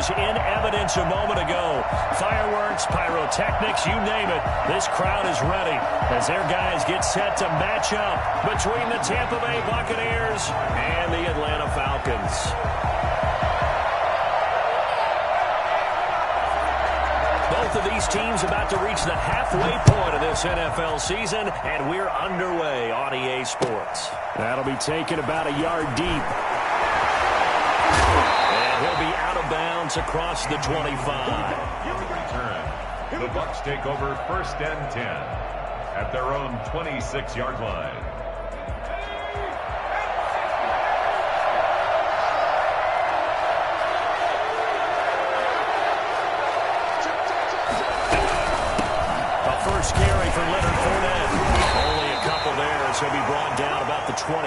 was in evidence a moment ago. Fireworks, pyrotechnics, you name it. This crowd is ready as their guys get set to match up between the Tampa Bay Buccaneers and the Atlanta Falcons. Both of these teams about to reach the halfway point of this NFL season, and we're underway on EA Sports. That'll be taken about a yard deep. And he'll be out of bounds across the 25. Return. The Bucs take over 1st and 10 at their own 26-yard line. First carry for Leonard Fournette. Only a couple there as he'll be brought down about the 28.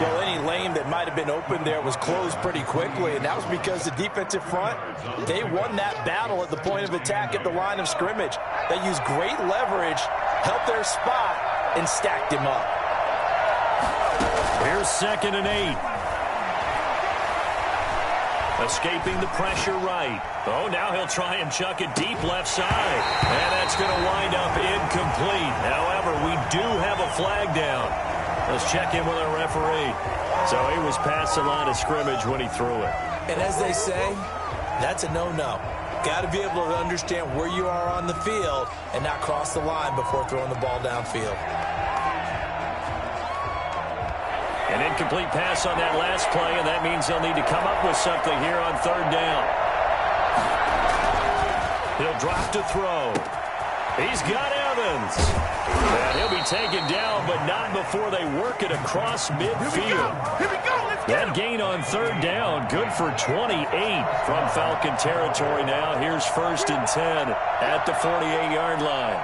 Well, any lane that might have been open there was closed pretty quickly, and that was because the defensive front, they won that battle at the point of attack at the line of scrimmage. They used great leverage, held their spot, and stacked him up. Here's 2nd and 8. Escaping the pressure right. Oh, now he'll try and chuck it deep left side. And that's going to wind up incomplete. However, we do have a flag down. Let's check in with our referee. So he was past the line of scrimmage when he threw it. And as they say, that's a no-no. Got to be able to understand where you are on the field and not cross the line before throwing the ball downfield. An incomplete pass on that last play, and that means they'll need to come up with something here on 3rd down. He'll drop to throw. He's got Evans. And he'll be taken down, but not before they work it across midfield. Here we go. That gain on 3rd down, good for 28 from Falcon territory now. Here's 1st and 10 at the 48-yard line.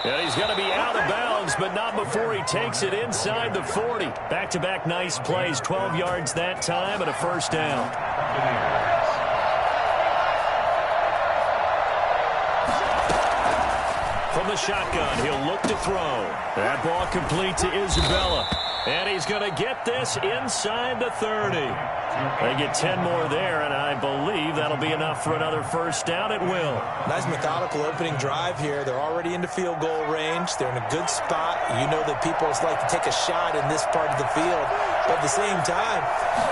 And he's going to be out of bounds, but not before he takes it inside the 40. Back-to-back nice plays, 12 yards that time and a 1st down. From the shotgun, he'll look to throw. That ball complete to Isabella. And he's going to get this inside the 30. They get 10 more there, and I believe that'll be enough for another 1st down at will. Nice methodical opening drive here. They're already into field goal range. They're in a good spot. You know that people like to take a shot in this part of the field. But at the same time,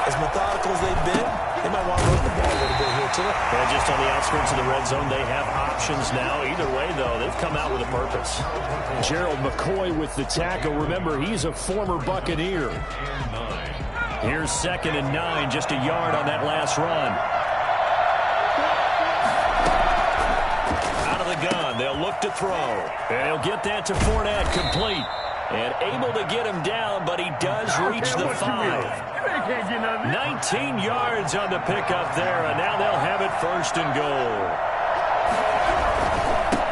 as methodical as they've been, they might want to run the ball a little bit here too. And just on the outskirts of the red zone, they have options now. Either way, though, they've come out with a purpose. Gerald McCoy with the tackle. Remember, he's a former Buccaneer. Here's 2nd and 9, just a yard on that last run. Out of the gun, they'll look to throw. And he'll get that to Fournette, complete. And able to get him down, but he does reach the 5. 19 yards on the pickup there, and now they'll have it 1st and goal.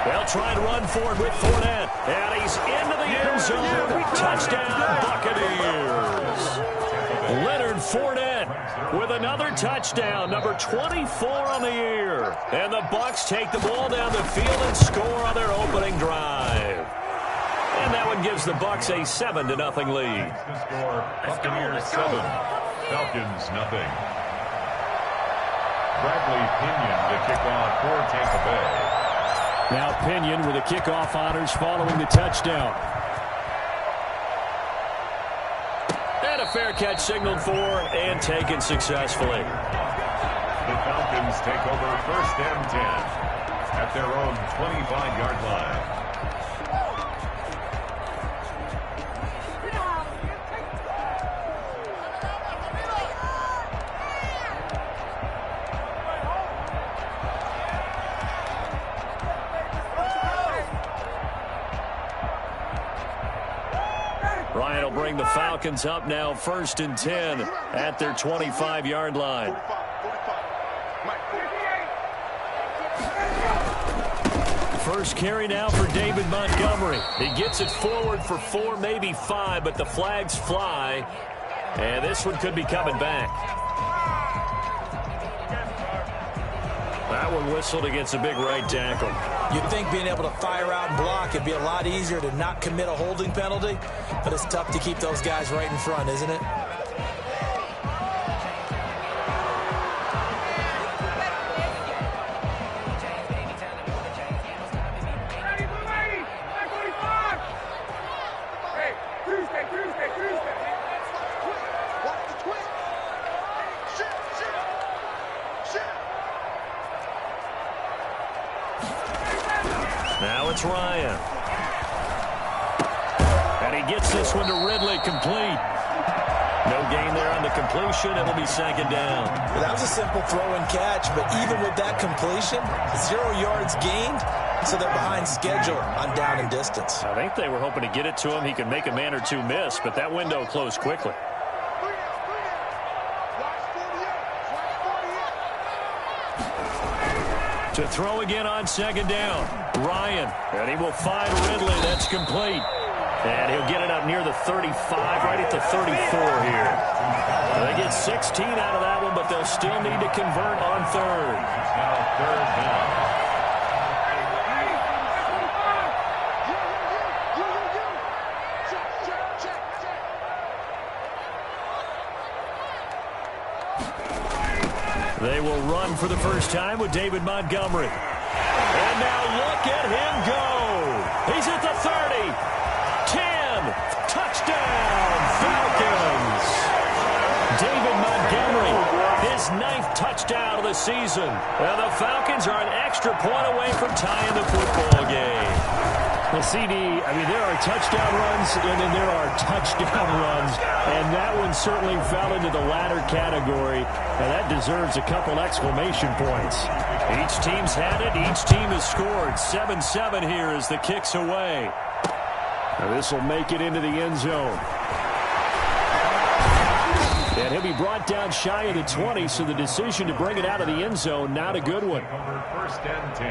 They'll try and run forward with Fournette. And he's into the end zone. Touchdown, Buccaneers. Leonard Fournette with another touchdown, number 24 on the year. And the Bucs take the ball down the field and score on their opening drive. And that one gives the Bucs a 7-0 lead. The score, Buccaneers 7, Falcons nothing. Bradley Pinion to kick off for Tampa Bay. Now Pinion with the kickoff honors following the touchdown. And a fair catch signaled for and taken successfully. The Falcons take over 1st and 10 at their own 25-yard line. Ryan will bring the Falcons up now 1st and 10 at their 25-yard line. First carry now for David Montgomery. He gets it forward for 4, maybe 5, but the flags fly. And this one could be coming back. That one whistled against a big right tackle. You'd think being able to fire out and block, it'd be a lot easier to not commit a holding penalty, but it's tough to keep those guys right in front, isn't it? Now it's Ryan. And he gets this one to Ridley, complete. No gain there on the completion. It'll be second down. That was a simple throw and catch, but even with that completion, 0 yards gained, so they're behind schedule on down and distance. I think they were hoping to get it to him. He could make a man or two miss, but that window closed quickly. To throw again on second down. Ryan, and he will find Ridley. That's complete. And he'll get it up near the 35, right at the 34 here. They get 16 out of that one, but they'll still need to convert on third. Now third down. They will run for the first time with David Montgomery. And now look at him go. He's at the 30. 10. Touchdown, Falcons. David Montgomery, his 9th touchdown of the season. Well, the Falcons are an extra point away from tying the football game. Well, CD, I mean, there are touchdown runs, and then there are touchdown runs, and that one certainly fell into the latter category, and that deserves a couple exclamation points. Each team's had it. Each team has scored. 7-7 here as the kick's away. This will make it into the end zone. And he'll be brought down shy of the 20, so the decision to bring it out of the end zone, not a good one. First and 10.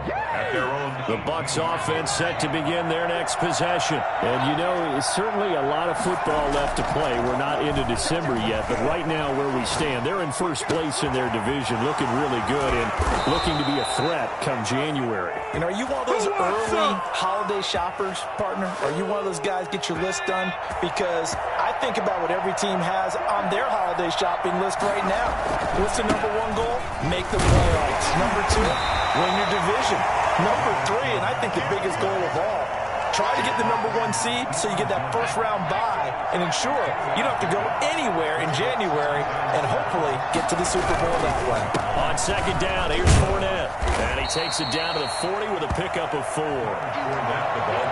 At their own. The Bucs offense set to begin their next possession. And, you know, it's certainly a lot of football left to play. We're not into December yet, but right now where we stand, they're in first place in their division, looking really good and looking to be a threat come January. And are you one of those early holiday shoppers, partner? Are you one of those guys get your list done? Because I think about what every team has on their holiday shopping list right now. What's the number one goal? Make the playoffs. Number two, win your division. Number three, and I think the biggest goal of all, try to get the number 1 seed so you get that first round bye and ensure you don't have to go anywhere in January and hopefully get to the Super Bowl that way. On second down, here's Fournette. And he takes it down to the 40 with a pickup of 4.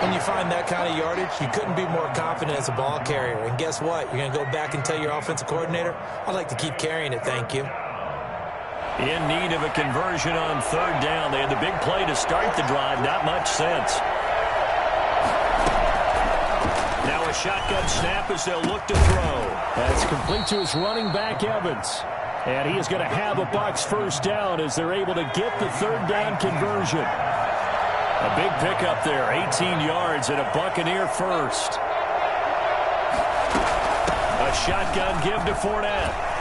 When you find that kind of yardage, you couldn't be more confident as a ball carrier. And guess what? You're going to go back and tell your offensive coordinator, I'd like to keep carrying it, thank you. In need of a conversion on third down. They had the big play to start the drive. Not much sense. Now a shotgun snap as they'll look to throw. That's complete to his running back, Evans. And he is going to have a Bucs first down as they're able to get the third down conversion. A big pickup there. 18 yards and a Buccaneer first. A shotgun give to Fournette.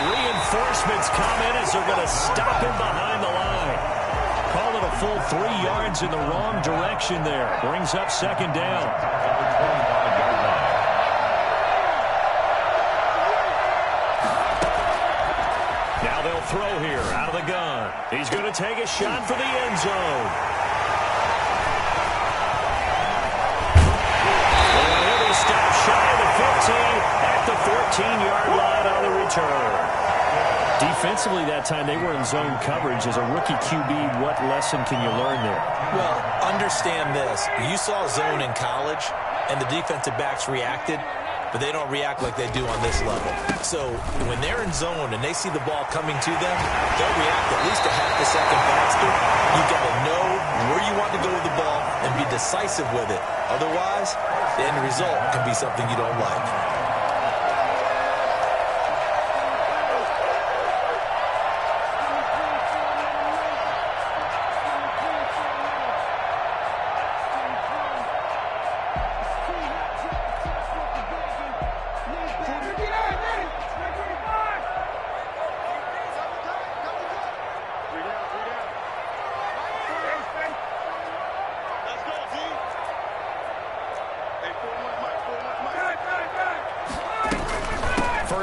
Reinforcements come in as they're going to stop him behind the line. Call it a full 3 yards in the wrong direction there. Brings up second down. Now they'll throw here out of the gun. He's going to take a shot for the end zone. And he'll be stopped shy of the 15 at the 14-yard line on the return. Defensively that time, they were in zone coverage. As a rookie QB, what lesson can you learn there? Well, understand this. You saw zone in college, and the defensive backs reacted, but they don't react like they do on this level. So when they're in zone and they see the ball coming to them, they'll react at least a half a second faster. You've got to know where you want to go with the ball and be decisive with it. Otherwise, the end result can be something you don't like.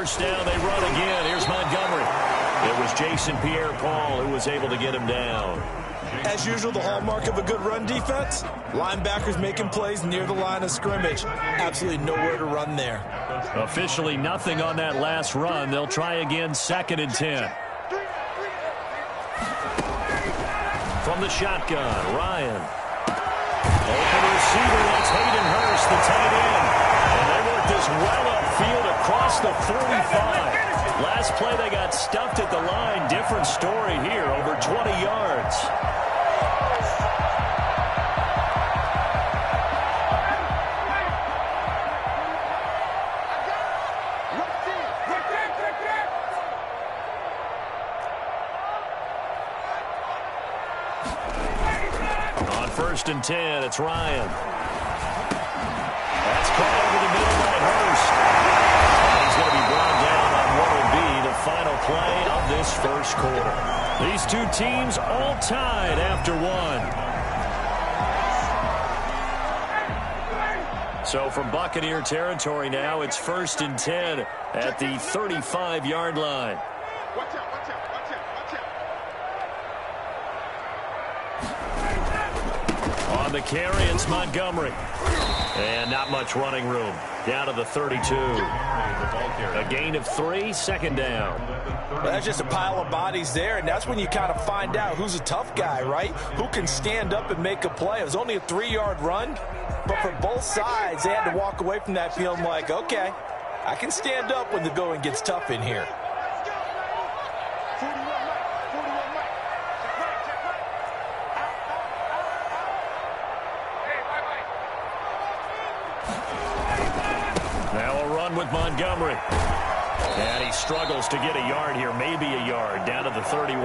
first down. They run again. Here's Montgomery. It was Jason Pierre-Paul who was able to get him down. As usual, the hallmark of a good run defense, linebackers making plays near the line of scrimmage. Absolutely nowhere to run there. Officially nothing on that last run. They'll try again, 2nd and 10. From the shotgun, Ryan. Open receiver, that's Hayden Hurst, the tight end. And they work this well upfield across the 45. Last play, they got stuffed at the line. Different story here, over 20 yards. On 1st and 10, it's Ryan. That's caught over the middle by Hurst. He's going to be brought down on what will be the final play of this first quarter. These two teams all tied after one. So from Buccaneer territory now, it's 1st and 10 at the 35-yard line. On the carry, it's Montgomery. And not much running room. Down to the 32. A gain of 3, 2nd down. Well, that's just a pile of bodies there, and that's when you kind of find out who's a tough guy, right? Who can stand up and make a play. It was only a 3-yard run, but for both sides, they had to walk away from that feeling like, okay, I can stand up when the going gets tough in here. Now a run with Montgomery. And he struggles to get a yard here, maybe a yard, down to the 31.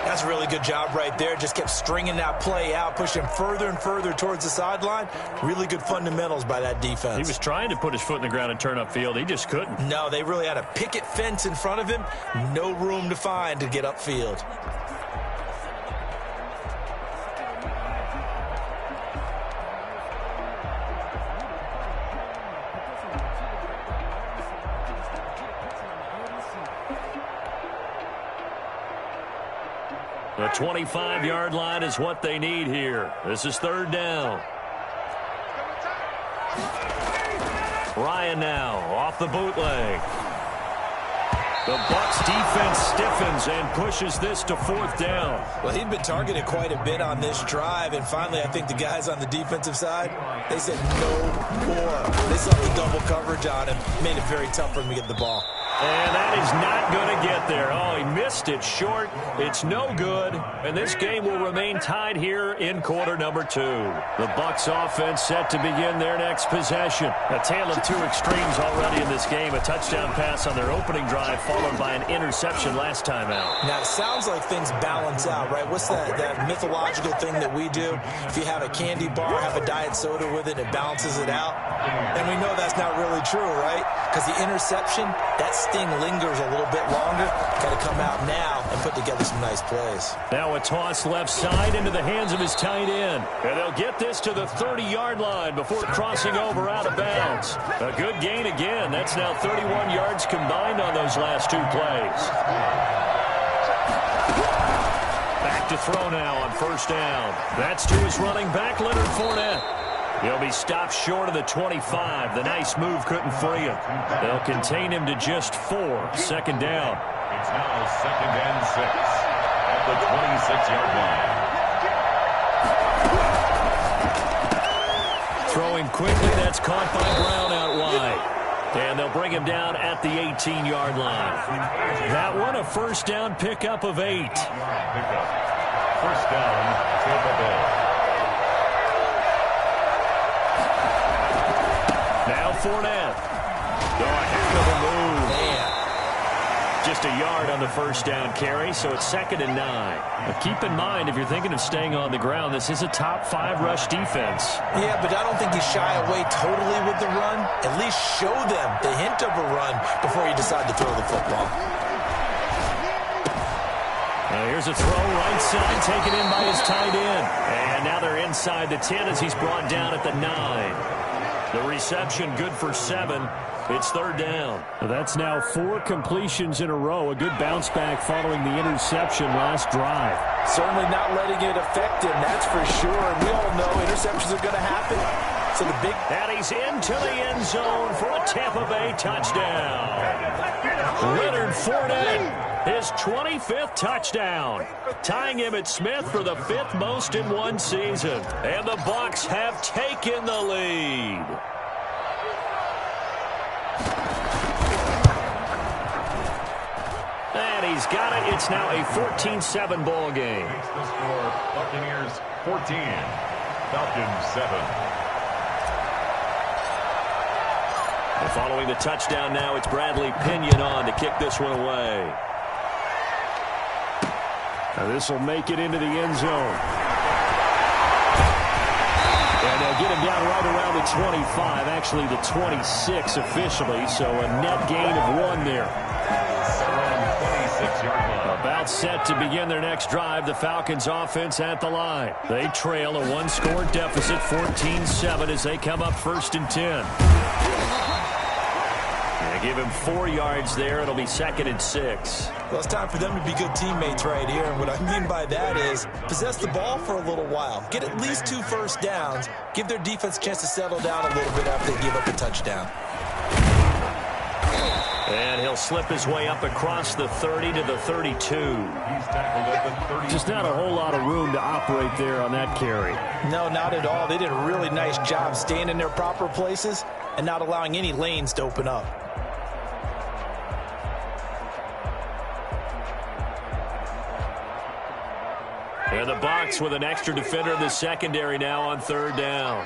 That's a really good job right there. Just kept stringing that play out, pushing further and further towards the sideline. Really good fundamentals by that defense. He was trying to put his foot in the ground and turn upfield. He just couldn't. No, they really had a picket fence in front of him. No room to find to get upfield. The 25-yard line is what they need here. This is 3rd down. Ryan now off the bootleg. The Bucs defense stiffens and pushes this to 4th down. Well, he'd been targeted quite a bit on this drive, and finally I think the guys on the defensive side, they said no more. They saw the double coverage on him, made it very tough for him to get the ball. And that is not going to get there. Oh, he missed it short. It's no good. And this game will remain tied here in quarter number 2. The Bucs offense set to begin their next possession. A tale of two extremes already in this game. A touchdown pass on their opening drive, followed by an interception last time out. Now, it sounds like things balance out, right? What's that mythological thing that we do? If you have a candy bar, have a diet soda with it, it balances it out. And we know that's not really true, right? Because the interception, that sting lingers a little bit longer. Got to come out now and put together some nice plays. Now a toss left side into the hands of his tight end. And they'll get this to the 30-yard line before crossing over out of bounds. A good gain again. That's now 31 yards combined on those last 2 plays. Back to throw now on 1st down. That's to his running back, Leonard Fournette. He'll be stopped short of the 25. The nice move couldn't free him. They'll contain him to just 4. 2nd down. It's now 2nd and 6 at the 26-yard line. Throwing quickly, that's caught by Brown out wide. And they'll bring him down at the 18-yard line. That one a 1st down pickup of 8. Pickup. 1st down, Tampa Bay. Now Fournette. Oh, a heck of a move. Man. Just a yard on the 1st down carry, so it's 2nd and 9. But keep in mind, if you're thinking of staying on the ground, this is a top 5 rush defense. Yeah, but I don't think you shy away totally with the run. At least show them the hint of a run before you decide to throw the football. Here's a throw right side, taken in by his tight end. And now they're inside the 10 as he's brought down at the 9. The reception good for 7. It's third down. That's now 4 completions in a row. A good bounce back following the interception last drive. Certainly not letting it affect him, that's for sure. And we all know interceptions are going to happen. So the big... And he's into the end zone for a Tampa Bay touchdown. Leonard Fournette, his 25th touchdown, tying Emmitt Smith for the 5th most in one season. And the Bucs have taken the lead. And he's got it. It's now a 14-7 ball game. Makes the score Buccaneers 14, Falcons 7. And following the touchdown now, it's Bradley Pinion on to kick this one away. This will make it into the end zone. And they'll get him down right around the 25, actually the 26 officially, so a net gain of 1 there. About set to begin their next drive, the Falcons offense at the line. They trail a 1-score deficit, 14-7, as they come up 1st and 10. Give him 4 yards there. It'll be 2nd and 6. Well, it's time for them to be good teammates right here. And what I mean by that is possess the ball for a little while. Get at least 2 first downs. Give their defense a chance to settle down a little bit after they give up a touchdown. And he'll slip his way up across the 30 to the 32. He's tackled at the 30. Just not a whole lot of room to operate there on that carry. No, not at all. They did a really nice job staying in their proper places and not allowing any lanes to open up. And the Bucs with an extra defender in the secondary now on 3rd down.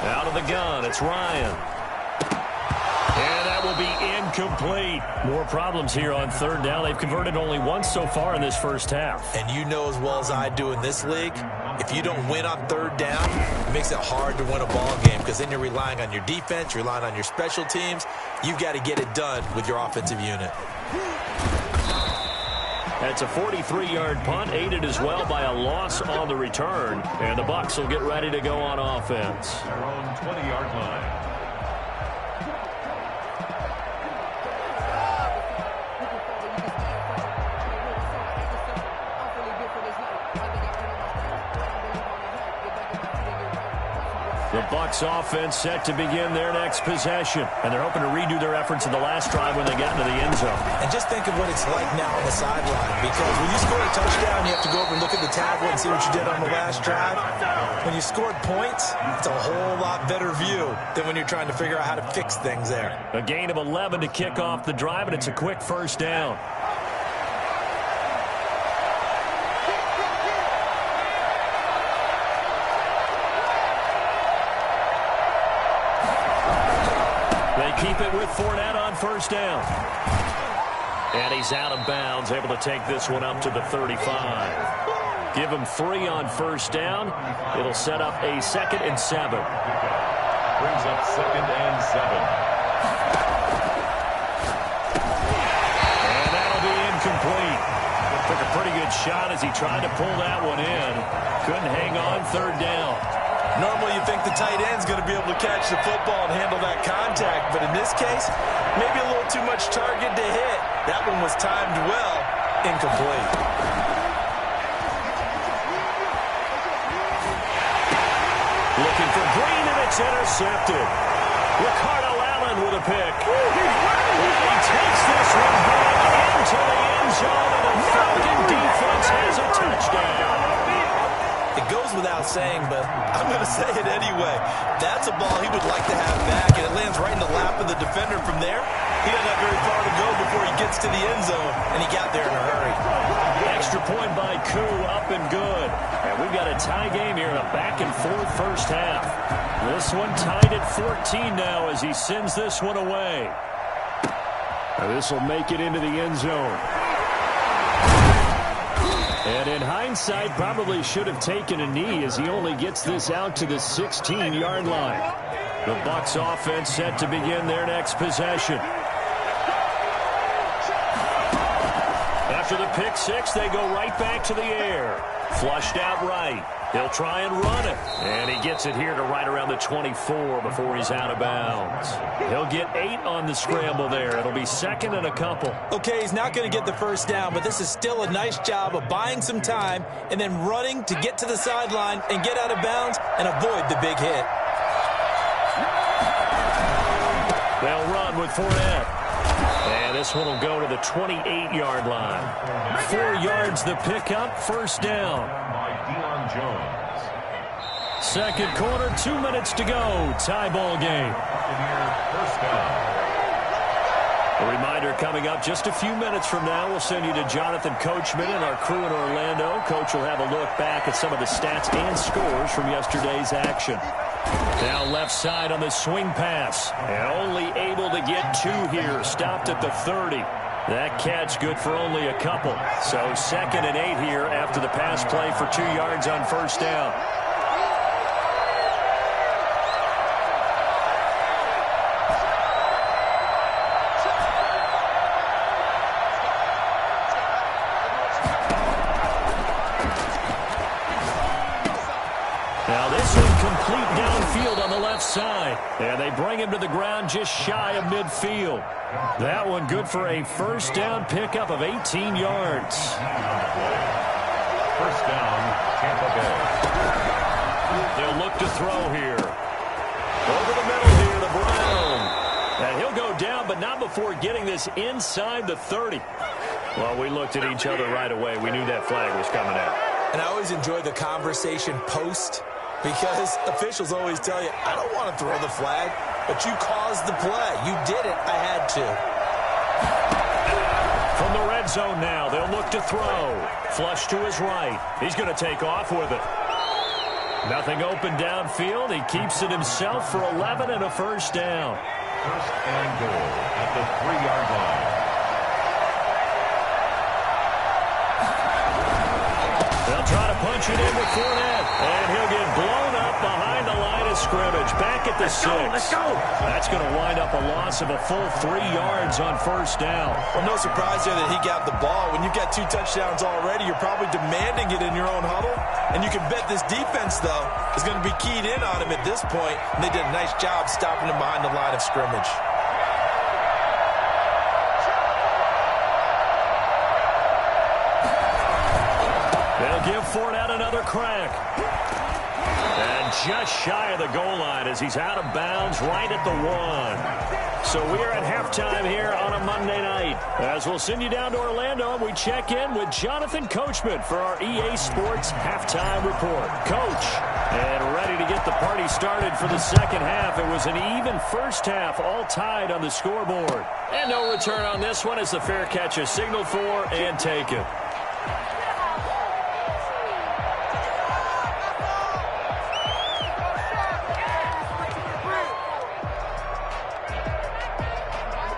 Out of the gun, it's Ryan. And that will be incomplete. More problems here on 3rd down. They've converted only once so far in this first half. And you know as well as I do in this league, if you don't win on 3rd down, it makes it hard to win a ball game because then you're relying on your defense, you're relying on your special teams. You've got to get it done with your offensive unit. That's a 43-yard punt, aided as well by a loss on the return. And the Bucs will get ready to go on offense. Their own 20-yard line. The Bucs offense set to begin their next possession. And they're hoping to redo their efforts in the last drive when they got into the end zone. And just think of what it's like now on the sideline. Because when you score a touchdown, you have to go over and look at the tablet and see what you did on the last drive. When you scored points, it's a whole lot better view than when you're trying to figure out how to fix things there. A gain of 11 to kick off the drive, and it's a quick 1st down. Keep it with Fournette on 1st down. And he's out of bounds, able to take this one up to the 35. Give him 3 on 1st down. It'll set up a 2nd and 7. Brings up 2nd and 7. And that'll be incomplete. Took a pretty good shot as he tried to pull that one in. Couldn't hang on 3rd down. Normally you think the tight end's going to be able to catch the football and handle that contact, but in this case, maybe a little too much target to hit. That one was timed well, incomplete. Looking for Green, and it's intercepted. Ricardo Allen with a pick. He takes this one back into the end zone, and the Falcon defense has a touchdown. It goes without saying, but I'm going to say it anyway. That's a ball he would like to have back, and it lands right in the lap of the defender from there. He doesn't have very far to go before he gets to the end zone, and he got there in a hurry. Extra point by Koo, up and good. And we've got a tie game here in a back-and-forth first half. This one tied at 14 now as he sends this one away. This will make it into the end zone. And in hindsight, probably should have taken a knee as he only gets this out to the 16-yard line. The Bucs offense set to begin their next possession. After the pick 6, they go right back to the air. Flushed out right. He'll try and run it. And he gets it here to right around the 24 before he's out of bounds. He'll get 8 on the scramble there. It'll be second and a couple. Okay, he's not going to get the first down, but this is still a nice job of buying some time and then running to get to the sideline and get out of bounds and avoid the big hit. They'll run with Fournette. And this one will go to the 28-yard line. 4 yards the pickup, first down. By Deion Jones. Second quarter, 2 minutes to go. Tie ball game. First down. A reminder coming up just a few minutes from now. We'll send you to Jonathan Coachman and our crew in Orlando. Coach will have a look back at some of the stats and scores from yesterday's action. Now left side on the swing pass. And only able to get 2 here. Stopped at the 30. That catch good for only a couple. So second and 8 here after the pass play for 2 yards on first down. Now this one complete downfield on the left side. And they bring him to the ground just shy of midfield. That one good for a first down pickup of 18 yards. First down, Tampa Bay. They'll look to throw here. Over the middle here to Brown. And he'll go down, but not before getting this inside the 30. Well, we looked at each other right away. We knew that flag was coming out. And I always enjoy the conversation post because officials always tell you, I don't want to throw the flag, but you caused the play. You did it. I had to. From the red zone now, they'll look to throw. Flush to his right. He's going to take off with it. Nothing open downfield. He keeps it himself for 11 and a first down. First and goal at the 3-yard line. They'll try to punch it in with Fournette. And he'll get blown up behind the line of scrimmage. Back at the 6. Let's go. That's going to wind up a loss of a full 3 yards on first down. Well, no surprise there that he got the ball. When you've got 2 touchdowns already, you're probably demanding it in your own huddle. And you can bet this defense, though, is going to be keyed in on him at this point. And they did a nice job stopping him behind the line of scrimmage. They'll give Fournette another crack. And just shy of the goal line as he's out of bounds right at the 1. So we are at halftime here on a Monday night. As we'll send you down to Orlando, and we check in with Jonathan Coachman for our EA Sports Halftime Report. Coach, and ready to get the party started for the second half. It was an even first half, all tied on the scoreboard. And no return on this one as the fair catch is signaled for and taken.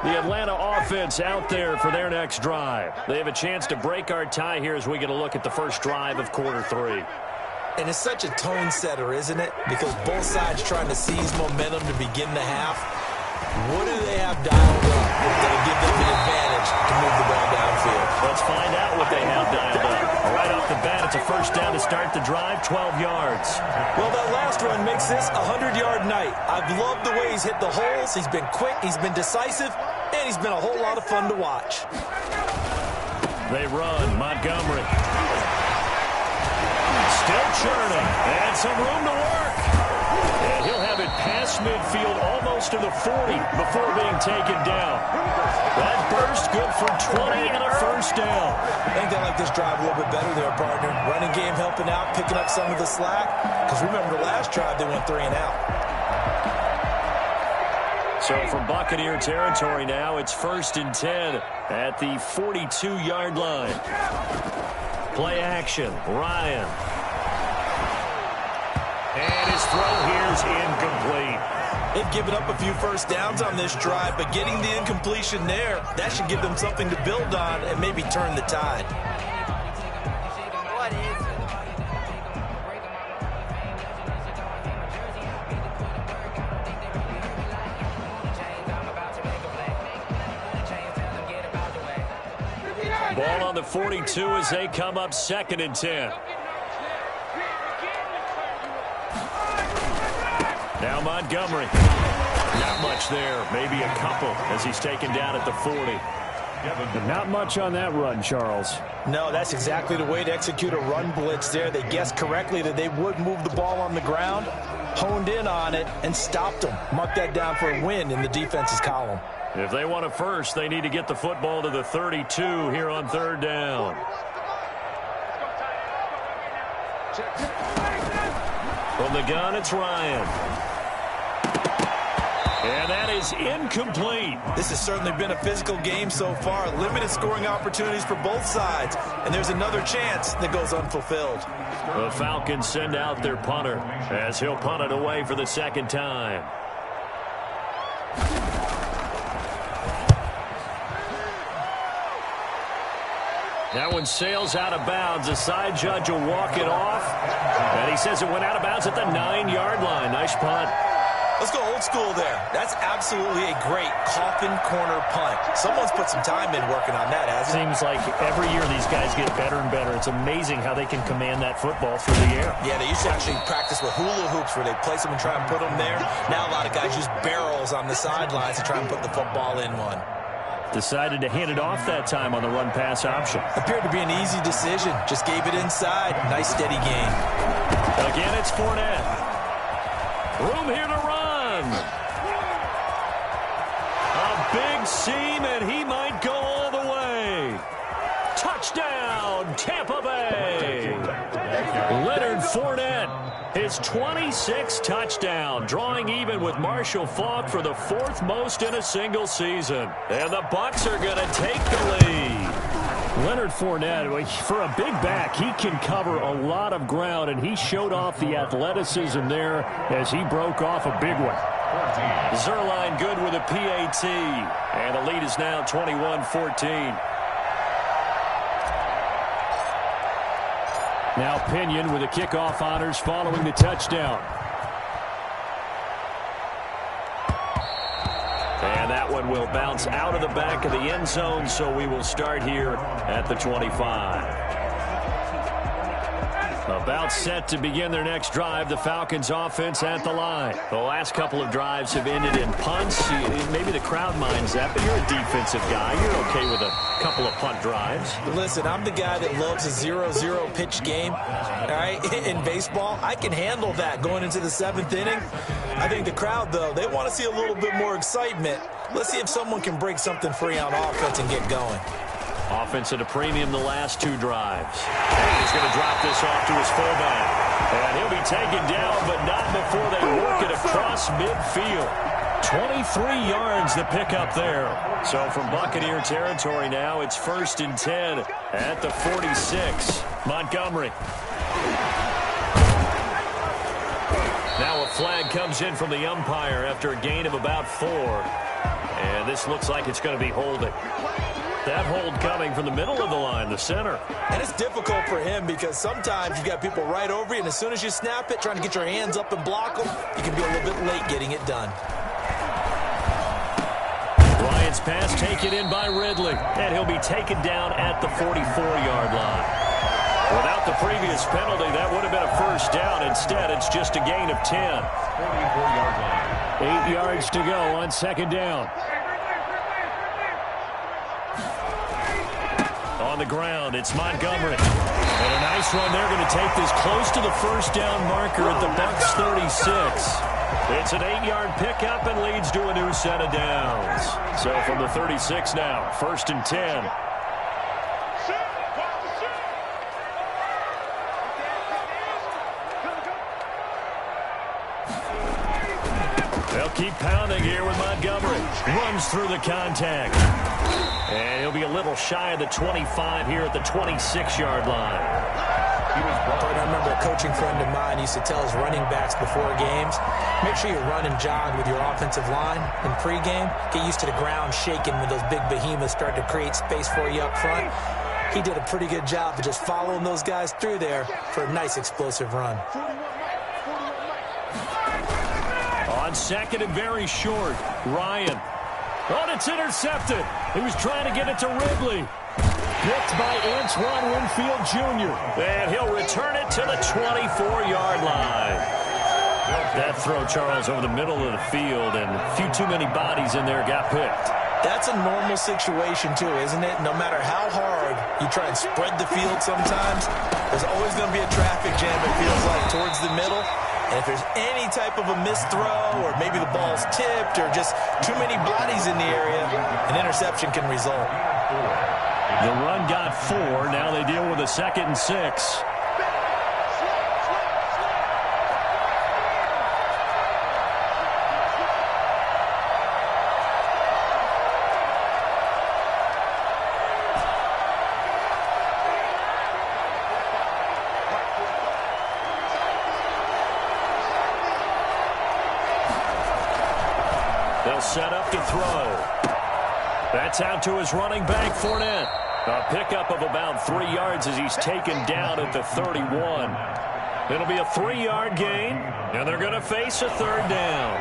The Atlanta offense out there for their next drive. They have a chance to break our tie here as we get a look at the first drive of quarter 3. And it's such a tone setter, isn't it? Because both sides trying to seize momentum to begin the half. What do they have dialed up that'll give them an advantage to move the ball downfield? Let's find out what they have dialed up. Right off the bat, it's a first down to start the drive, 12 yards. Well, that last run makes this a 100-yard night. I've loved the way he's hit the holes. He's been quick, he's been decisive, and he's been a whole lot of fun to watch. They run. Montgomery. Still churning. And some room to work. And he'll have it past midfield almost to the 40 before being taken down. That burst good for 20 and a first down. I think they like this drive a little bit better there, partner. Running game helping out, picking up some of the slack. Because remember the last drive, they went 3 and out. So from Buccaneer territory now, it's 1st and 10 at the 42-yard line. Play action. Ryan. And his throw here's incomplete. They've given up a few first downs on this drive, but getting the incompletion there, that should give them something to build on and maybe turn the tide. Ball on the 42 as they come up 2nd and 10. Now Montgomery. Not much there. Maybe a couple as he's taken down at the 40. Not much on that run, Charles. No, that's exactly the way to execute a run blitz there. They guessed correctly that they would move the ball on the ground, honed in on it, and stopped them. Mark that down for a win in the defense's column. If they want a first, they need to get the football to the 32 here on third down. From the gun, it's Ryan. And that is incomplete. This has certainly been a physical game so far. Limited scoring opportunities for both sides. And there's another chance that goes unfulfilled. The Falcons send out their punter as he'll punt it away for the second time. That one sails out of bounds. The side judge will walk it off. And he says it went out of bounds at the 9-yard line. Nice punt. Let's go old school there. That's absolutely a great coffin corner punt. Someone's put some time in working on that, hasn't it? Seems like every year these guys get better and better. It's amazing how they can command that football through the air. Yeah, they used to actually practice with hula hoops where they place them and try and put them there. Now a lot of guys use barrels on the sidelines to try and put the football in one. Decided to hand it off that time on the run-pass option. Appeared to be an easy decision. Just gave it inside. Nice steady gain. Again, it's Fournette. Room here to run. A big seam, and he might go all the way. Touchdown, Tampa Bay. Leonard Fournette, his 26th touchdown, drawing even with Marshall Faulk for the 4th most in a single season. And the Bucs are going to take the lead. Leonard Fournette, for a big back, he can cover a lot of ground, and he showed off the athleticism there as he broke off a big one. Zuerlein good with a PAT, and the lead is now 21-14. Now Pinion with the kickoff honors following the touchdown. And that one will bounce out of the back of the end zone, so we will start here at the 25. About set to begin their next drive, the Falcons offense at the line. The last couple of drives have ended in punts. Maybe the crowd minds that, but you're a defensive guy. You're okay with a couple of punt drives. Listen, I'm the guy that loves a 0-0 pitch game. All right, in baseball, I can handle that going into the 7th inning. I think the crowd, though, they want to see a little bit more excitement. Let's see if someone can break something free on offense and get going. Offense at a premium the last 2 drives. And he's going to drop this off to his fullback. And he'll be taken down, but not before they work it across midfield. 23 yards to pick up there. So from Buccaneer territory now, it's 1st and 10 at the 46. Montgomery. Now a flag comes in from the umpire after a gain of about 4. And this looks like it's going to be holding. That hold coming from the middle of the line, the center. And it's difficult for him because sometimes you've got people right over you, and as soon as you snap it, trying to get your hands up and block them, you can be a little bit late getting it done. Bryant's pass taken in by Ridley, and he'll be taken down at the 44-yard line. Without the previous penalty, that would have been a first down. Instead, it's just a gain of 10. 44-yard line. 8 yards to go on 2nd down. On the ground, it's Montgomery. And a nice run. They're going to take this close to the first down marker at the Bucs 36. It's an 8-yard pickup and leads to a new set of downs. So from the 36 now, 1st and 10. They'll keep pounding here with Montgomery. Runs through the contact. And he'll be a little shy of the 25 here at the 26-yard line. I remember a coaching friend of mine used to tell his running backs before games, make sure you run and jog with your offensive line in pregame. Get used to the ground shaking when those big behemoths start to create space for you up front. He did a pretty good job of just following those guys through there for a nice explosive run. On 2nd and very short, Ryan. Oh, it's intercepted. He was trying to get it to Ridley. Picked by Antoine Winfield Jr. And he'll return it to the 24-yard line. That throw, Charles, over the middle of the field, and a few too many bodies in there got picked. That's a normal situation, too, isn't it? No matter how hard you try and spread the field sometimes, there's always going to be a traffic jam, it feels like, towards the middle. And if there's any type of a missed throw, or maybe the ball's tipped, or just too many bodies in the area, an interception can result. The run got 4. Now they deal with a 2nd and 6. They'll set up to throw. That's out to his running back, Fournette. A pickup of about 3 yards as he's taken down at the 31. It'll be a 3-yard gain, and they're going to face a 3rd down.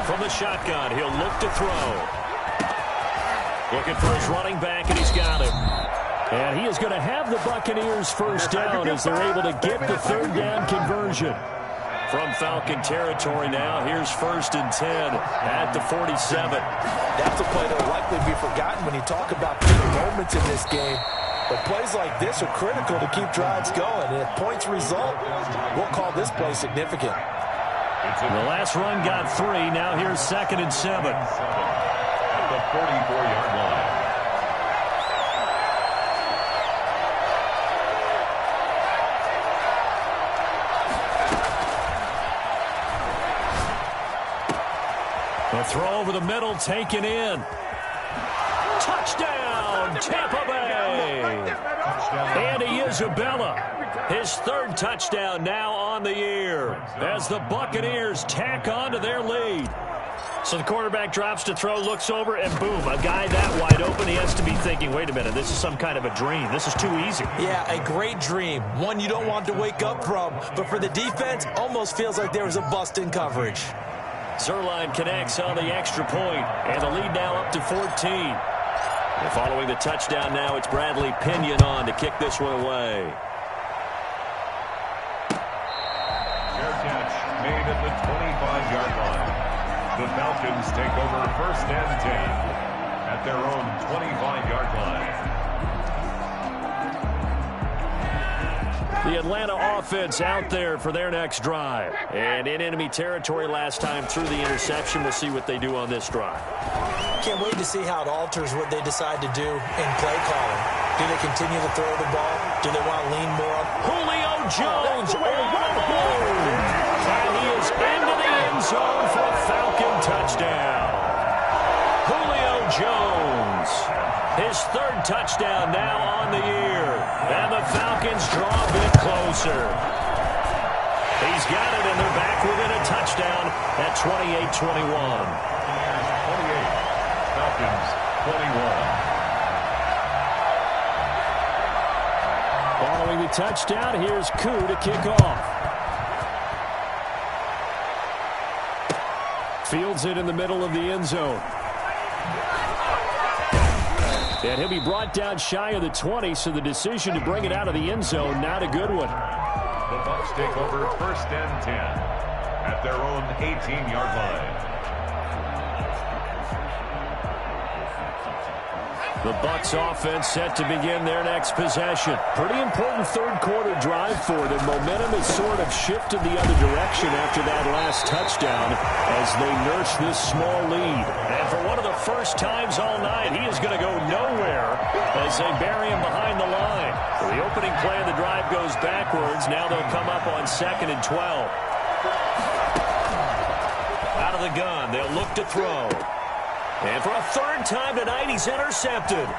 From the shotgun, he'll look to throw. Looking for his running back, and he's got him. And he is going to have the Buccaneers first down as they're able to get the 3rd down conversion. From Falcon territory now, here's 1st and 10 at the 47. That's a play that will likely be forgotten when you talk about big moments in this game. But plays like this are critical to keep drives going. And if points result, we'll call this play significant. The last run got 3. Now here's 2nd and 7. At the 44-yard line. A throw over the middle, taken in. Touchdown, Tampa Bay! Andy Isabella. His 3rd touchdown now on the year as the Buccaneers tack on to their lead. So the quarterback drops to throw, looks over, and boom, a guy that wide open, he has to be thinking, wait a minute, this is some kind of a dream. This is too easy. Yeah, a great dream. One you don't want to wake up from. But for the defense, almost feels like there was a bust in coverage. Zuerlein connects on the extra point, and the lead now up to 14. And following the touchdown now, it's Bradley Pinion on to kick this one away. Fair catch made at the 25-yard line. The Falcons take over 1st and 10 at their own 25-yard line. The Atlanta offense out there for their next drive. And in enemy territory last time through the interception. We'll see what they do on this drive. Can't wait to see how it alters what they decide to do in play calling. Do they continue to throw the ball? Do they want to lean more on Julio Jones alone. And he is into the end zone for a Falcon touchdown. Julio Jones. His 3rd touchdown now on the year. And the Falcons draw a bit closer. He's got it, and they're back within a touchdown at 28-21. 28. Falcons 21. Following the touchdown, here's Koo to kick off. Fields it in the middle of the end zone. And he'll be brought down shy of the 20, so the decision to bring it out of the end zone, not a good one. The Bucs take over 1st and 10 at their own 18-yard line. The Bucs offense set to begin their next possession. Pretty important 3rd quarter drive for them. Momentum has sort of shifted the other direction after that last touchdown as they nurse this small lead. And for one of the first times all night, he is going to go nowhere as they bury him behind the line. The opening play of the drive goes backwards. Now they'll come up on 2nd and 12. Out of the gun, they'll look to throw. And for a 3rd time tonight, he's intercepted.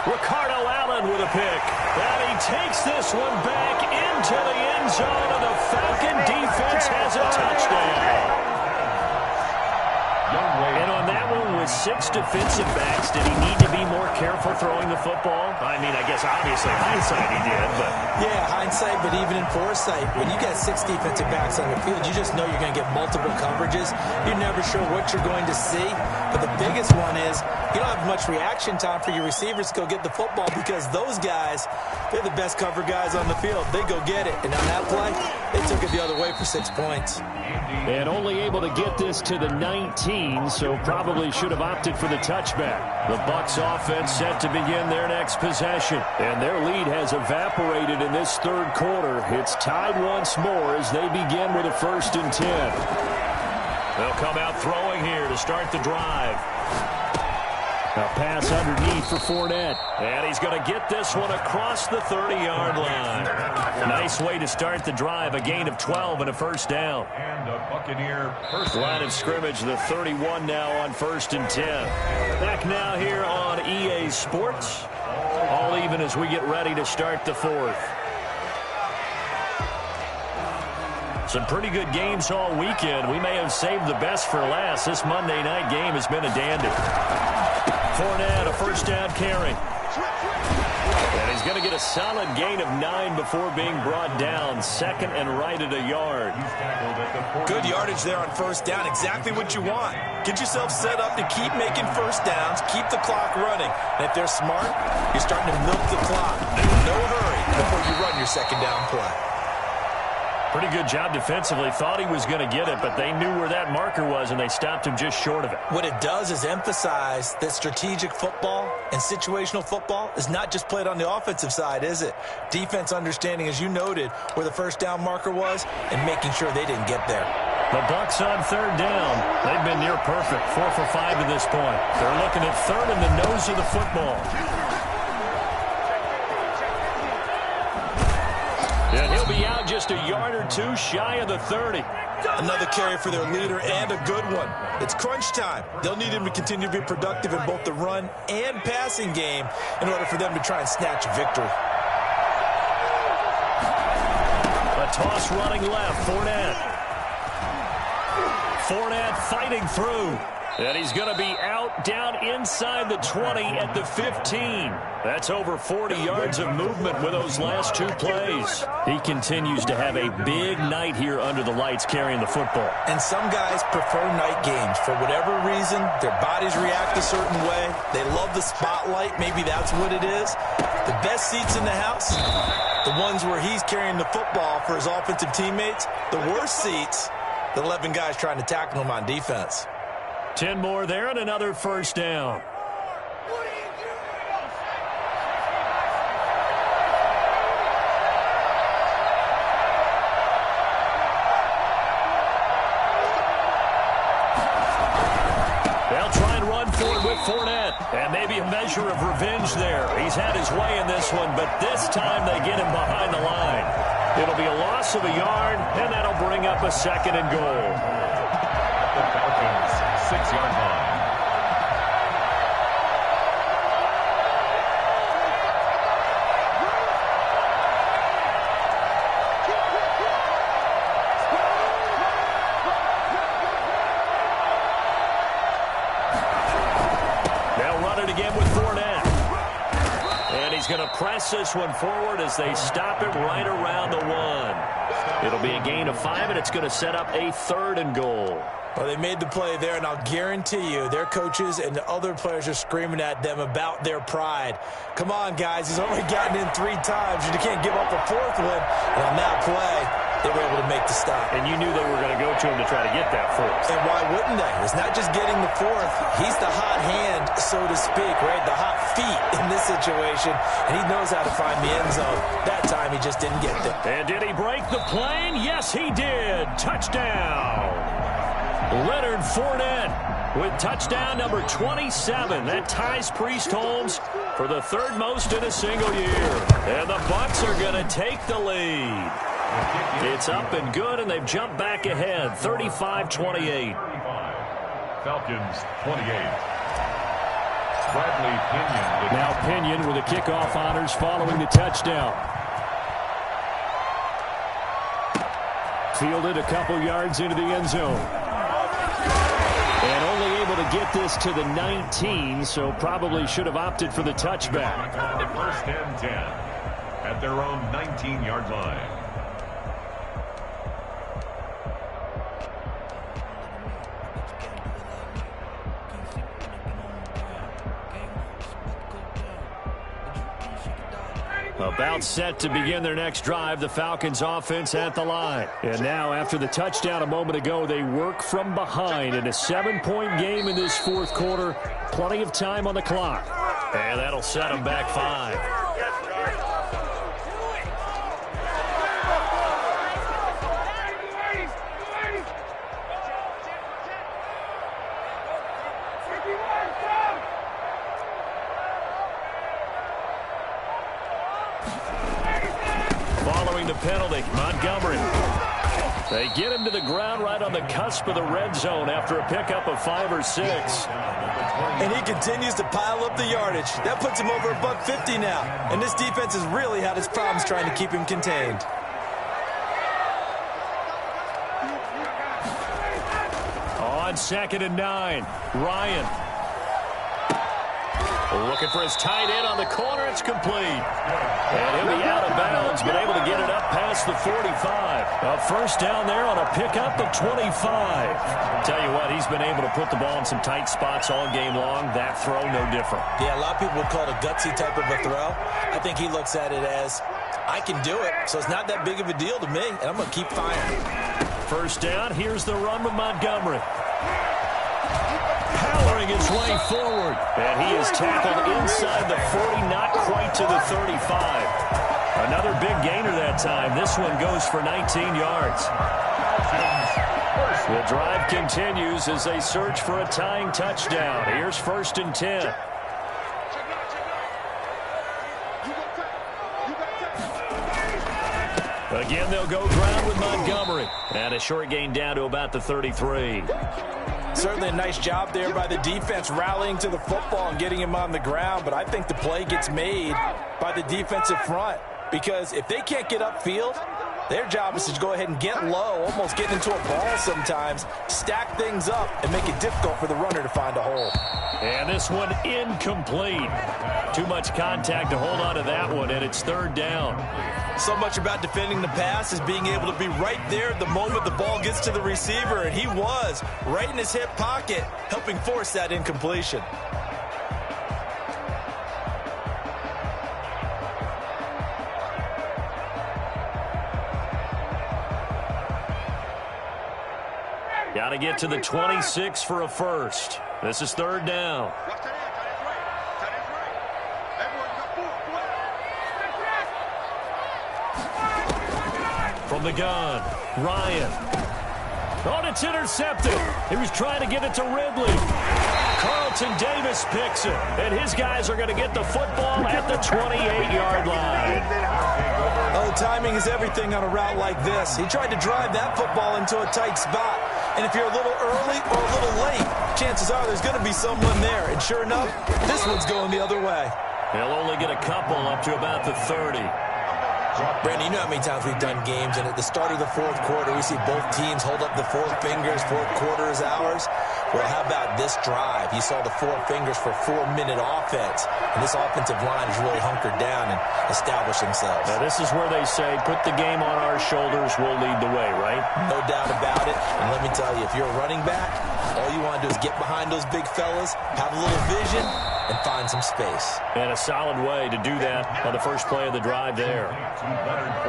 Ricardo Allen with a pick. And he takes this one back into the end zone, and the Falcon defense has a touchdown. And on that one, with with 6 defensive backs, did he need to be more careful throwing the football? I mean, I guess obviously hindsight he did, but... Yeah, hindsight, but even in foresight, when you got 6 defensive backs on the field, you just know you're going to get multiple coverages. You're never sure what you're going to see. But the biggest one is you don't have much reaction time for your receivers to go get the football because those guys, they're the best cover guys on the field. They go get it. And on that play, they took it the other way for 6 points. And only able to get this to the 19, so probably should have opted for the touchback. The Bucs offense set to begin their next possession. And their lead has evaporated in this third quarter. It's tied once more as they begin with a 1st and 10. They'll come out throwing here to start the drive. A pass underneath for Fournette. And he's going to get this one across the 30-yard line. Nice way to start the drive. A gain of 12 and a 1st down. And a Buccaneer first Line of scrimmage, the 31 now on 1st and 10. Back now here on EA Sports. All even as we get ready to start the 4th. Some pretty good games all weekend. We may have saved the best for last. This Monday night game has been a dandy. Fournette, a 1st down carry. And he's going to get a solid gain of 9 before being brought down. 2nd and right at a yard. Good yardage there on 1st down. Exactly what you want. Get yourself set up to keep making 1st downs. Keep the clock running. And if they're smart, you're starting to milk the clock. No hurry before you run your 2nd down play. Pretty good job defensively. Thought he was going to get it, but they knew where that marker was, and they stopped him just short of it. What it does is emphasize that strategic football and situational football is not just played on the offensive side, is it? Defense understanding, as you noted, where the 1st down marker was and making sure they didn't get there. The Bucs on 3rd down. They've been near perfect, 4 for 5 to this point. They're looking at 3rd in the nose of the football. And he'll be out just a yard or 2 shy of the 30. Another carry for their leader and a good one. It's crunch time. They'll need him to continue to be productive in both the run and passing game in order for them to try and snatch a victory. A toss running left, Fournette. Fournette fighting through. And he's going to be out down inside the 20 at the 15. That's over 40 yards of movement with those last 2 plays. He continues to have a big night here under the lights carrying the football. And some guys prefer night games. For whatever reason, their bodies react a certain way. They love the spotlight. Maybe that's what it is. The best seats in the house, the ones where he's carrying the football for his offensive teammates. The worst seats, the 11 guys trying to tackle him on defense. 10 more there and another 1st down. They'll try and run forward with Fournette. And maybe a measure of revenge there. He's had his way in this one, but this time they get him behind the line. It'll be a loss of a yard, and that'll bring up a 2nd and goal. The Falcons 6-yard line. They'll run it again with Fournette. And he's going to press this one forward as they stop it right around the 1. It'll be a gain of 5, and it's going to set up a 3rd and goal. Well, they made the play there, and I'll guarantee you their coaches and the other players are screaming at them about their pride. Come on, guys. He's already gotten in 3 times. You can't give up a 4th one. And on that play, they were able to make the stop. And you knew they were going to go to him to try to get that 4th. And why wouldn't they? It's not just getting the 4th. He's the hot hand, so to speak, right? The hot feet in this situation. And he knows how to find the end zone. That time, he just didn't get there. And did he break the plane? Yes, he did. Touchdown. Leonard Fournette with touchdown number 27. That ties Priest Holmes for the 3rd most in a single year. And the Bucs are going to take the lead. It's up and good, and they've jumped back ahead, 35-28. Falcons 28. Bradley Pinion. Now Pinion with the kickoff honors following the touchdown. Fielded a couple yards into the end zone. And only able to get this to the 19, so probably should have opted for the touchback. First and 10 at their own 19-yard line. About set to begin their next drive, the Falcons offense at the line. And now, after the touchdown a moment ago, they work from behind in a 7-point game in this fourth quarter. Plenty of time on the clock. And that'll set them back 5. Following the penalty, Montgomery. They get him to the ground right on the cusp of the red zone after a pickup of 5 or 6. And he continues to pile up the yardage. That puts him over $150 now. And this defense has really had its problems trying to keep him contained. On 2nd and 9, Ryan. Looking for his tight end on the corner. It's complete. And he'll be out of bounds, but able to get it up past the 45. A first down there on a pickup of 25. Tell you what, he's been able to put the ball in some tight spots all game long. That throw, no different. Yeah, a lot of people would call it a gutsy type of a throw. I think he looks at it as, I can do it, so it's not that big of a deal to me, and I'm going to keep firing. First down, here's the run with Montgomery. Powering his way forward. And he is tackled inside the 40, not quite to the 35. Another big gainer that time. This one goes for 19 yards. The drive continues as they search for a tying touchdown. Here's 1st and 10. Again, they'll go ground with Montgomery. And a short gain down to about the 33. Certainly a nice job there by the defense rallying to the football and getting him on the ground, but I think the play gets made by the defensive front because if they can't get upfield, their job is to go ahead and get low, almost get into a ball sometimes, stack things up, and make it difficult for the runner to find a hole. And this one incomplete. Too much contact to hold on to that one, and it's 3rd down. So much about defending the pass is being able to be right there at the moment the ball gets to the receiver, and he was right in his hip pocket, helping force that incompletion. Got to get to the 26 for a first. This is 3rd down. From the gun, Ryan. Oh, it's intercepted. He was trying to get it to Ridley. Carlton Davis picks it, and his guys are going to get the football at the 28-yard line. Oh, timing is everything on a route like this. He tried to drive that football into a tight spot. And if you're a little early or a little late, chances are there's going to be someone there. And sure enough, this one's going the other way. They'll only get a couple up to about the 30. Brandon, you know how many times we've done games, and at the start of the fourth quarter, we see both teams hold up the 4 fingers, 4 quarters ours. Well, how about this drive? You saw the 4 fingers for 4-minute offense, and this offensive line has really hunkered down and established themselves. Now, this is where they say, put the game on our shoulders, we'll lead the way, right? No doubt about it, and let me tell you, if you're a running back, all you want to do is get behind those big fellas, have a little vision, and find some space. And a solid way to do that on the first play of the drive there.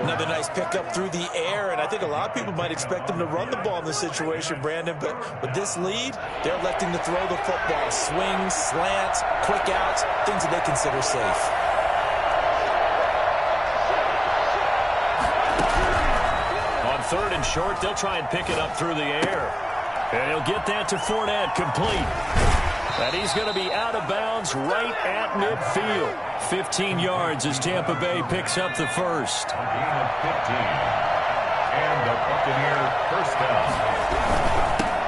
Another nice pickup through the air, and I think a lot of people might expect them to run the ball in this situation, Brandon, but with this lead, they're electing to throw the football. Swings, slants, quick outs, things that they consider safe. On 3rd and short, they'll try and pick it up through the air. And he'll get that to Fournette, complete. And he's going to be out of bounds right at midfield. 15 yards as Tampa Bay picks up the first. Gain of 15. And the Buccaneer first down.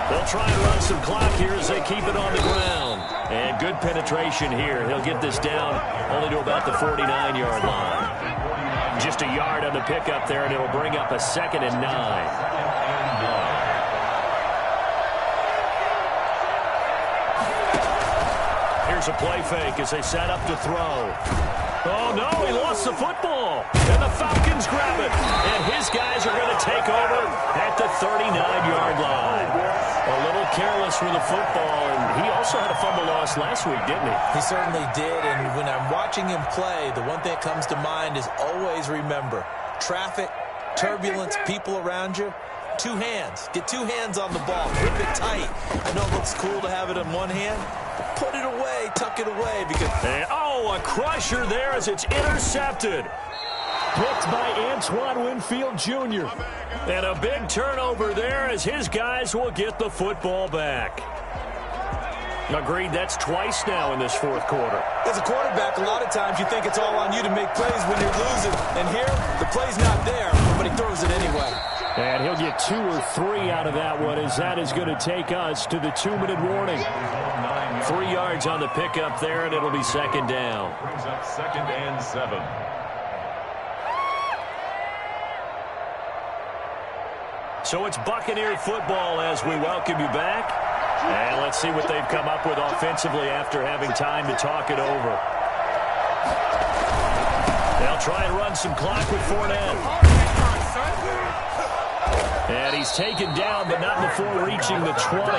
They'll try and run some clock here as they keep it on the ground. And good penetration here. He'll get this down only to about the 49-yard line. Just a yard on the pickup there, and it'll bring up a 2nd and 9. Here's a play fake as they set up to throw. Oh, no, he lost the football. And the Falcons grab it. And his guys are going to take over at the 39-yard line. A little careless with the football, and he also had a fumble loss last week, didn't he? He certainly did, and when I'm watching him play, the one thing that comes to mind is always remember, traffic, turbulence, people around you, two hands. Get two hands on the ball. Grip it tight. I know it looks cool to have it in one hand. Put it away. Tuck it away. And, oh, a crusher there as it's intercepted. Picked by Antoine Winfield Jr. And a big turnover there as his guys will get the football back. Agreed, that's twice now in this fourth quarter. As a quarterback, a lot of times you think it's all on you to make plays when you're losing. And here, the play's not there, but he throws it anyway. And he'll get 2 or 3 out of that one, as that is going to take us to the 2-minute warning. 3 yards on the pickup there, and it'll be second down. Brings up 2nd and 7. So it's Buccaneer football as we welcome you back. And let's see what they've come up with offensively after having time to talk it over. They'll try and run some clock with Fournette. And he's taken down, but not before reaching the 20.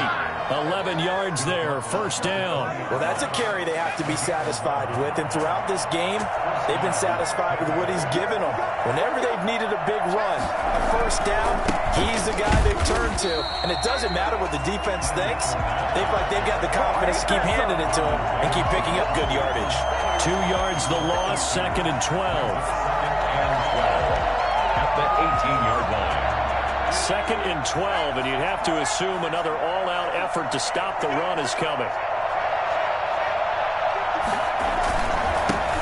11 yards there, first down. Well, that's a carry they have to be satisfied with. And throughout this game, they've been satisfied with what he's given them. Whenever they've needed a big run, a first down, he's the guy they've turned to. And it doesn't matter what the defense thinks. They feel like they've got the confidence to keep handing it to him and keep picking up good yardage. 2 yards the loss, 2nd and 12. At the 18-yard line. 2nd and 12, and you'd have to assume another all-out effort to stop the run is coming.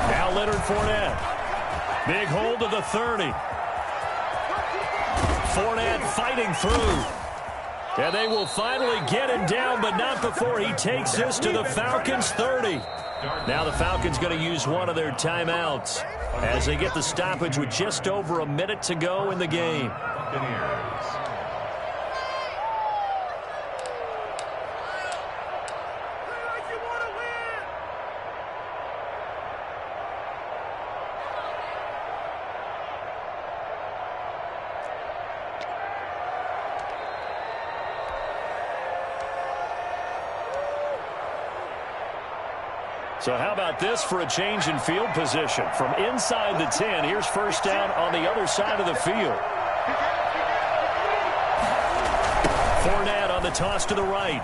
Now Leonard Fournette. Big hold of the 30. Fournette fighting through. And they will finally get him down, but not before he takes this to the Falcons' 30. Now the Falcons going to use one of their timeouts as they get the stoppage with just over a minute to go in the game. So how about this for a change in field position? From inside the 10, here's first down on the other side of the field. Fournette on the toss to the right.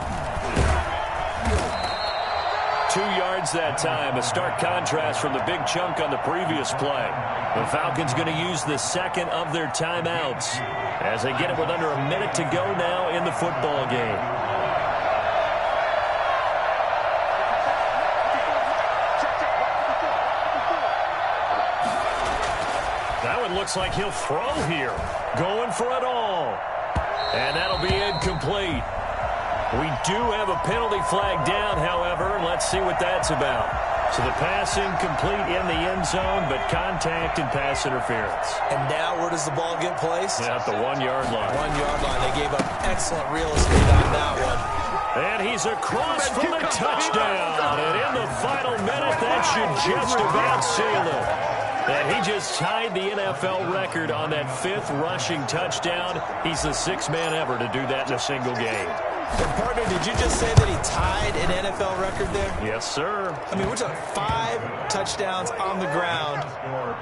2 yards that time, a stark contrast from the big chunk on the previous play. The Falcons going to use the second of their timeouts as they get it with under a minute to go now in the football game. Looks like he'll throw here. Going for it all. And that'll be incomplete. We do have a penalty flag down, however. Let's see what that's about. So the pass incomplete in the end zone, but contact and pass interference. And now where does the ball get placed? At the 1 yard line. 1 yard line. They gave up excellent real estate on that one. And he's across for the touchdown. And in the final minute, that should just about seal it. And he just tied the NFL record on that 5th rushing touchdown. He's the 6th man ever to do that in a single game. And partner, did you just say that he tied an NFL record there? Yes, sir. I mean, we're talking 5 touchdowns on the ground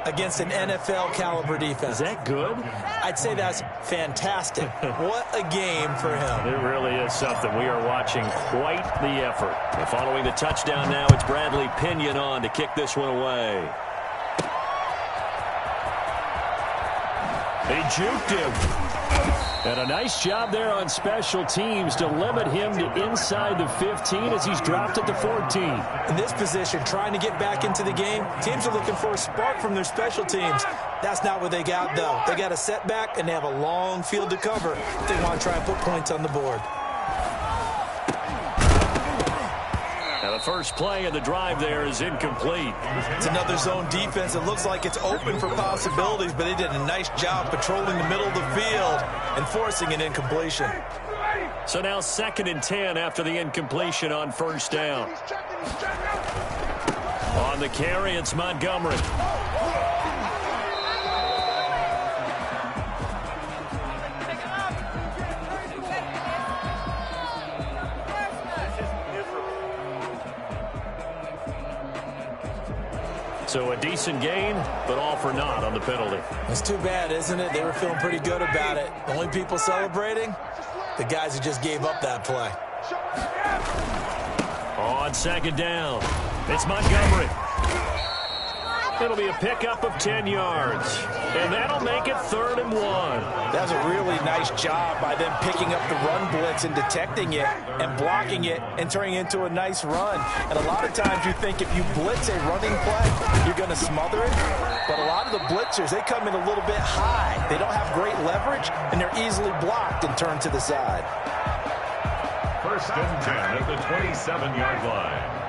against an NFL caliber defense. Is that good? I'd say that's fantastic. What a game for him. It really is something. We are watching quite the effort. And following the touchdown now, it's Bradley Pinion on to kick this one away. They juked him. And a nice job there on special teams to limit him to inside the 15 as he's dropped at the 14. In this position, trying to get back into the game, teams are looking for a spark from their special teams. That's not what they got, though. They got a setback, and they have a long field to cover if they want to try and put points on the board. Now the first play of the drive there is incomplete. It's another zone defense. It looks like it's open for possibilities, but they did a nice job patrolling the middle of the field and forcing an incompletion. So now 2nd and 10 after the incompletion on first down. On the carry, it's Montgomery. So a decent gain, but all for naught on the penalty. It's too bad, isn't it? They were feeling pretty good about it. The only people celebrating, the guys who just gave up that play. On second down, it's Montgomery. It'll be a pickup of 10 yards, and that'll make it 3rd and 1. That was a really nice job by them picking up the run blitz and detecting it and blocking it and turning it into a nice run. And a lot of times you think if you blitz a running play, you're going to smother it. But a lot of the blitzers, they come in a little bit high. They don't have great leverage, and they're easily blocked and turned to the side. 1st and 10 at the 27-yard line.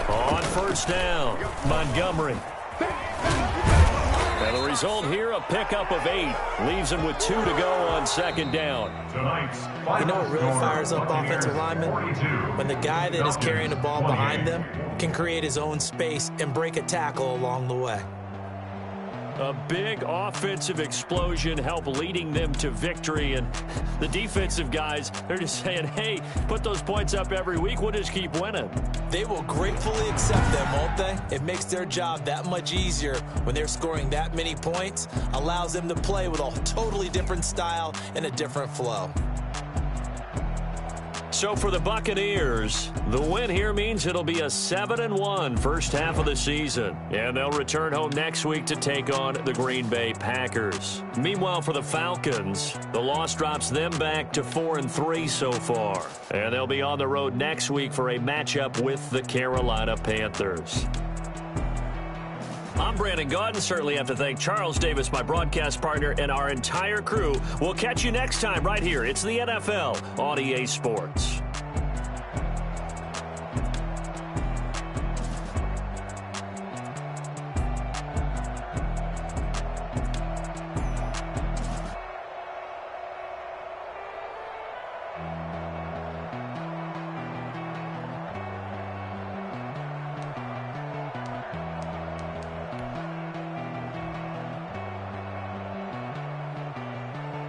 On 1st down, Montgomery. And the result here, a pickup of 8. Leaves him with 2 to go on 2nd down. You know what really fires up offensive linemen? When the guy that is carrying the ball behind them can create his own space and break a tackle along the way. A big offensive explosion helped leading them to victory. And the defensive guys, they're just saying, hey, put those points up every week. We'll just keep winning. They will gratefully accept them, won't they? It makes their job that much easier when they're scoring that many points. Allows them to play with a totally different style and a different flow. So for the Buccaneers, the win here means it'll be a 7-1 first half of the season. And they'll return home next week to take on the Green Bay Packers. Meanwhile, for the Falcons, the loss drops them back to 4-3 so far. And they'll be on the road next week for a matchup with the Carolina Panthers. I'm Brandon Gaudin. Certainly have to thank Charles Davis, my broadcast partner, and our entire crew. We'll catch you next time right here. It's the NFL on EA Sports.